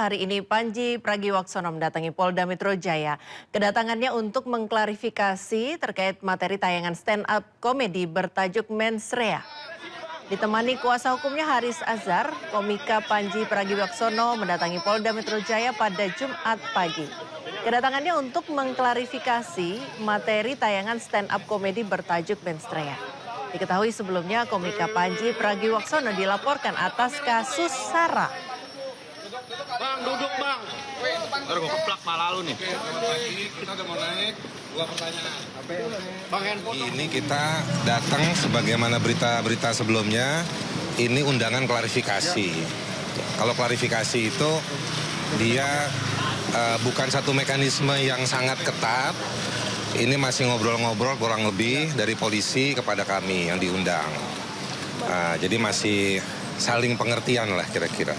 hari ini Panji Pragiwaksono mendatangi Polda Metro Jaya. Kedatangannya untuk mengklarifikasi terkait materi tayangan stand-up komedi bertajuk Mens Rea. Ditemani kuasa hukumnya Haris Azhar, komika Panji Pragiwaksono mendatangi Polda Metro Jaya pada Jumat pagi. Kedatangannya untuk mengklarifikasi materi tayangan stand-up komedi bertajuk Mens Rea. Diketahui sebelumnya komika Panji Pragiwaksono dilaporkan atas kasus SARA. Bang, duduk bang. Baru gue keplak malah lu nih. Kita udah mau naik, dua pertanyaan. Bang, handphone. Ini kita datang sebagaimana berita-berita sebelumnya, ini undangan klarifikasi. Kalau klarifikasi itu dia bukan satu mekanisme yang sangat ketat. Ini masih ngobrol-ngobrol kurang lebih dari polisi kepada kami yang diundang. Jadi masih saling pengertian lah kira-kira.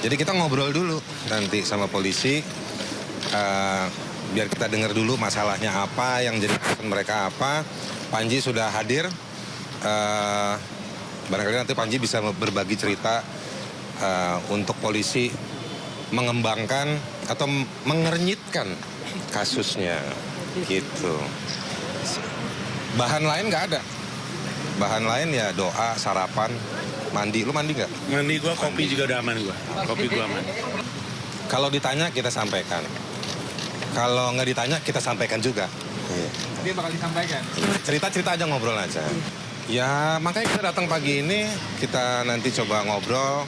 Jadi kita ngobrol dulu nanti sama polisi, biar kita dengar dulu masalahnya apa, yang jadi mereka apa. Panji sudah hadir, barangkali nanti Panji bisa berbagi cerita untuk polisi mengembangkan atau mengernyitkan kasusnya. Gitu. Bahan lain nggak ada. Bahan lain ya doa, sarapan, mandi. Lu mandi nggak? Mandi gua, kopi juga udah aman gua. Kopi gua aman. Kalau ditanya kita sampaikan. Kalau nggak ditanya kita sampaikan juga. Dia bakal disampaikan. Cerita-cerita aja, ngobrol aja. Ya makanya kita datang pagi ini, kita nanti coba ngobrol.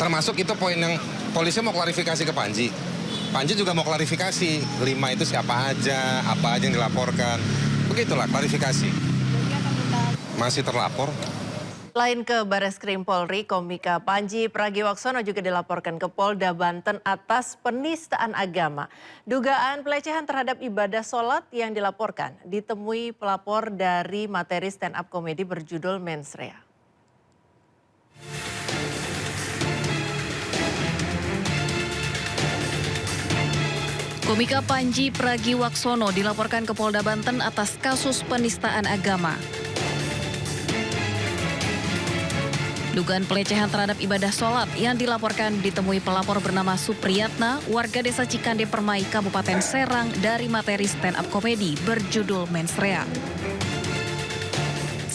Termasuk itu poin yang polisi mau klarifikasi ke Panji. Panji juga mau klarifikasi, 5 itu siapa aja, apa aja yang dilaporkan. Begitulah klarifikasi. Masih terlapor. Selain ke Bareskrim Polri, komika Panji Pragiwaksono juga dilaporkan ke Polda Banten atas penistaan agama. Dugaan pelecehan terhadap ibadah sholat yang dilaporkan ditemui pelapor dari materi stand-up komedi berjudul Mens Rea. Komika Panji Pragiwaksono dilaporkan ke Polda Banten atas kasus penistaan agama. Dugaan pelecehan terhadap ibadah sholat yang dilaporkan ditemui pelapor bernama Supriyatna, warga desa Cikande Permai, Kabupaten Serang dari materi stand-up komedi berjudul Mens Rea.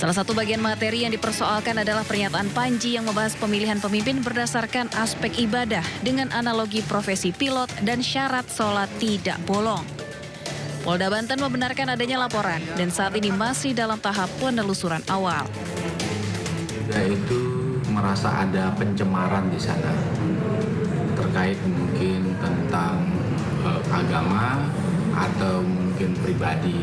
Salah satu bagian materi yang dipersoalkan adalah pernyataan Panji yang membahas pemilihan pemimpin berdasarkan aspek ibadah dengan analogi profesi pilot dan syarat sholat tidak bolong. Polda Banten membenarkan adanya laporan dan saat ini masih dalam tahap penelusuran awal. Juga itu merasa ada pencemaran di sana terkait mungkin tentang agama atau mungkin pribadi.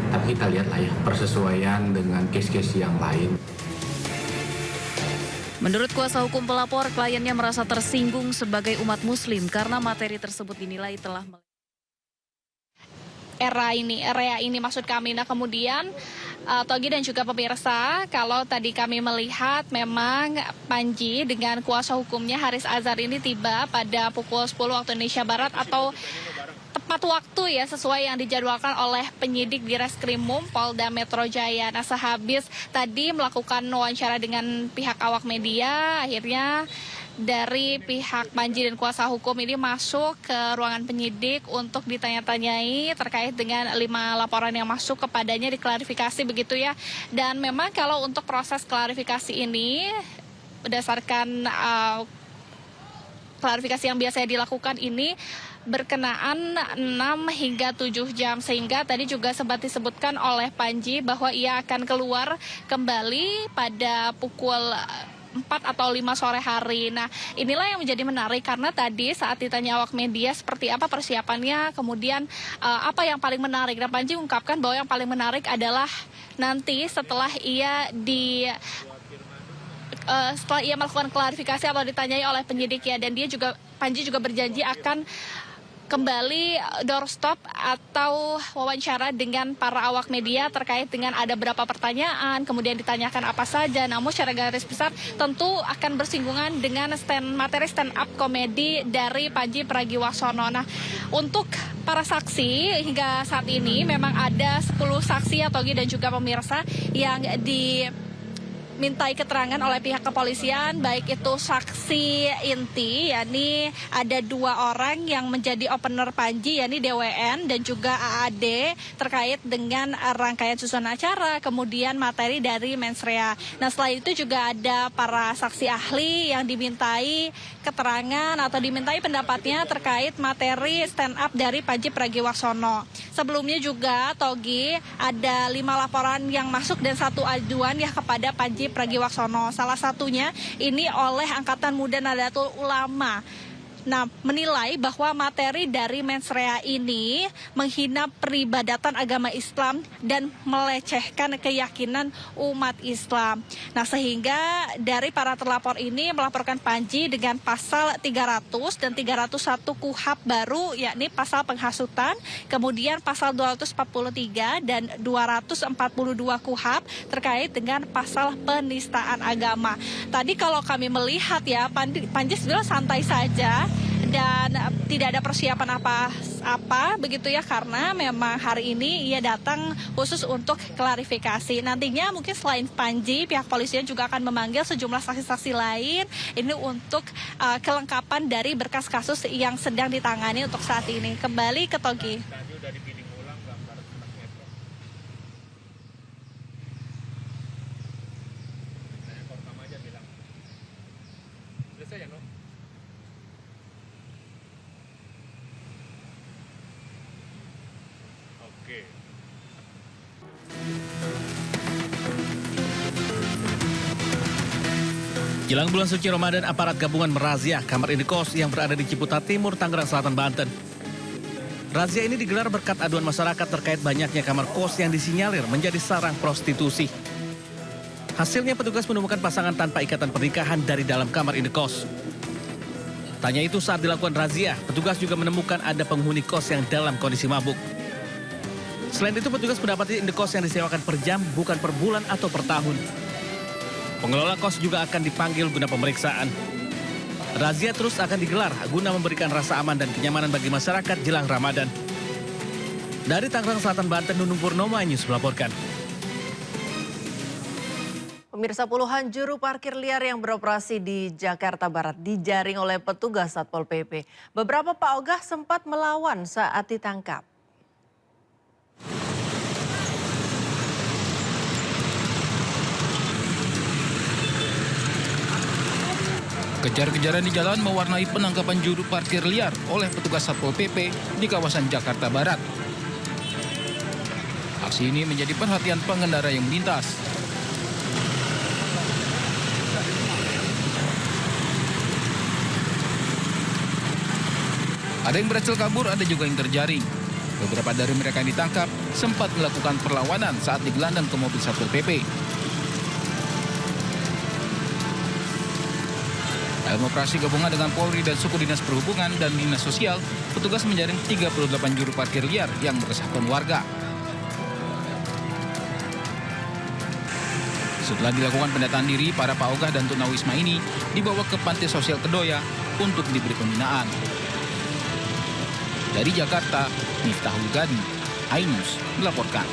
Tapi kita lihatlah ya persesuaian dengan case-case yang lain. Menurut kuasa hukum pelapor, kliennya merasa tersinggung sebagai umat muslim karena materi tersebut dinilai telah area ini maksud kami. Nah kemudian Togi dan juga pemirsa, kalau tadi kami melihat memang Panji dengan kuasa hukumnya Haris Azhar ini tiba pada pukul 10 waktu Indonesia Barat atau tepat waktu ya, sesuai yang dijadwalkan oleh penyidik di Reskrimum Polda Metro Jaya. Nah sehabis tadi melakukan wawancara dengan pihak awak media, akhirnya dari pihak Panji dan kuasa hukum ini masuk ke ruangan penyidik untuk ditanya-tanyai terkait dengan 5 laporan yang masuk kepadanya, diklarifikasi begitu ya. Dan memang kalau untuk proses klarifikasi ini berdasarkan klarifikasi yang biasanya dilakukan ini berkenaan 6 hingga 7 jam, sehingga tadi juga sempat disebutkan oleh Panji bahwa ia akan keluar kembali pada pukul 4 atau 5 sore hari. Nah inilah yang menjadi menarik karena tadi saat ditanya awak media seperti apa persiapannya, kemudian apa yang paling menarik. Dan Panji mengungkapkan bahwa yang paling menarik adalah nanti setelah ia melakukan klarifikasi atau ditanyai oleh penyidik ya, dan Panji juga berjanji akan kembali doorstop atau wawancara dengan para awak media terkait dengan ada berapa pertanyaan, kemudian ditanyakan apa saja. Namun secara garis besar tentu akan bersinggungan dengan materi stand up komedi dari Panji Pragiwaksono. Nah, untuk para saksi hingga saat ini memang ada 10 saksi atau dan juga pemirsa yang dimintai keterangan oleh pihak kepolisian, baik itu saksi inti, yakni ada 2 orang yang menjadi opener Panji, yakni DWN dan juga AAD, terkait dengan rangkaian susunan acara, kemudian materi dari mensrea. Nah, selain itu juga ada para saksi ahli yang dimintai keterangan atau dimintai pendapatnya terkait materi stand up dari Panji Pragiwaksono. Sebelumnya juga, Togi, ada 5 laporan yang masuk dan 1 aduan ya kepada Panji Pragiwaksono. Salah satunya ini oleh Angkatan Muda Nahdlatul Ulama. Nah, menilai bahwa materi dari mensrea ini menghina peribadatan agama Islam dan melecehkan keyakinan umat Islam. Nah, sehingga dari para terlapor ini melaporkan Panji dengan pasal 300 dan 301 KUHP baru, yakni pasal penghasutan, kemudian pasal 243 dan 242 KUHP terkait dengan pasal penistaan agama. Tadi kalau kami melihat ya, Panji sebenarnya santai saja dan tidak ada persiapan apa begitu ya, karena memang hari ini ia datang khusus untuk klarifikasi. Nantinya mungkin selain Panji, pihak polisian juga akan memanggil sejumlah saksi-saksi lain ini untuk kelengkapan dari berkas kasus yang sedang ditangani untuk saat ini. Kembali ke Togi. Jelang bulan suci Ramadan, aparat gabungan merazia kamar indekos yang berada di Ciputat Timur, Tangerang Selatan, Banten. Razia ini digelar berkat aduan masyarakat terkait banyaknya kamar kos yang disinyalir menjadi sarang prostitusi. Hasilnya petugas menemukan pasangan tanpa ikatan pernikahan dari dalam kamar indekos. Tanya itu saat dilakukan razia, petugas juga menemukan ada penghuni kos yang dalam kondisi mabuk. Selain itu, petugas mendapati indekos yang disewakan per jam, bukan per bulan atau per tahun. Pengelola kos juga akan dipanggil guna pemeriksaan. Razia terus akan digelar guna memberikan rasa aman dan kenyamanan bagi masyarakat jelang Ramadan. Dari Tangerang Selatan, Banten, Nunung Purnomo News melaporkan. Pemirsa, puluhan juru parkir liar yang beroperasi di Jakarta Barat dijaring oleh petugas Satpol PP. Beberapa paogah sempat melawan saat ditangkap. Kejar-kejaran di jalan mewarnai penangkapan juru parkir liar oleh petugas Satpol PP di kawasan Jakarta Barat. Aksi ini menjadi perhatian pengendara yang melintas. Ada yang berhasil kabur, ada juga yang terjaring. Beberapa dari mereka yang ditangkap sempat melakukan perlawanan saat digelandang ke mobil Satpol PP. Dalam operasi gabungan dengan Polri dan Suku Dinas Perhubungan dan Dinas Sosial, petugas menjaring 38 juru parkir liar yang meresahkan warga. Setelah dilakukan pendataan diri, para paogah dan tunawisma ini dibawa ke Panti Sosial Kedoya untuk diberi pembinaan. Dari Jakarta, Miftahul Gadi, iNews melaporkan.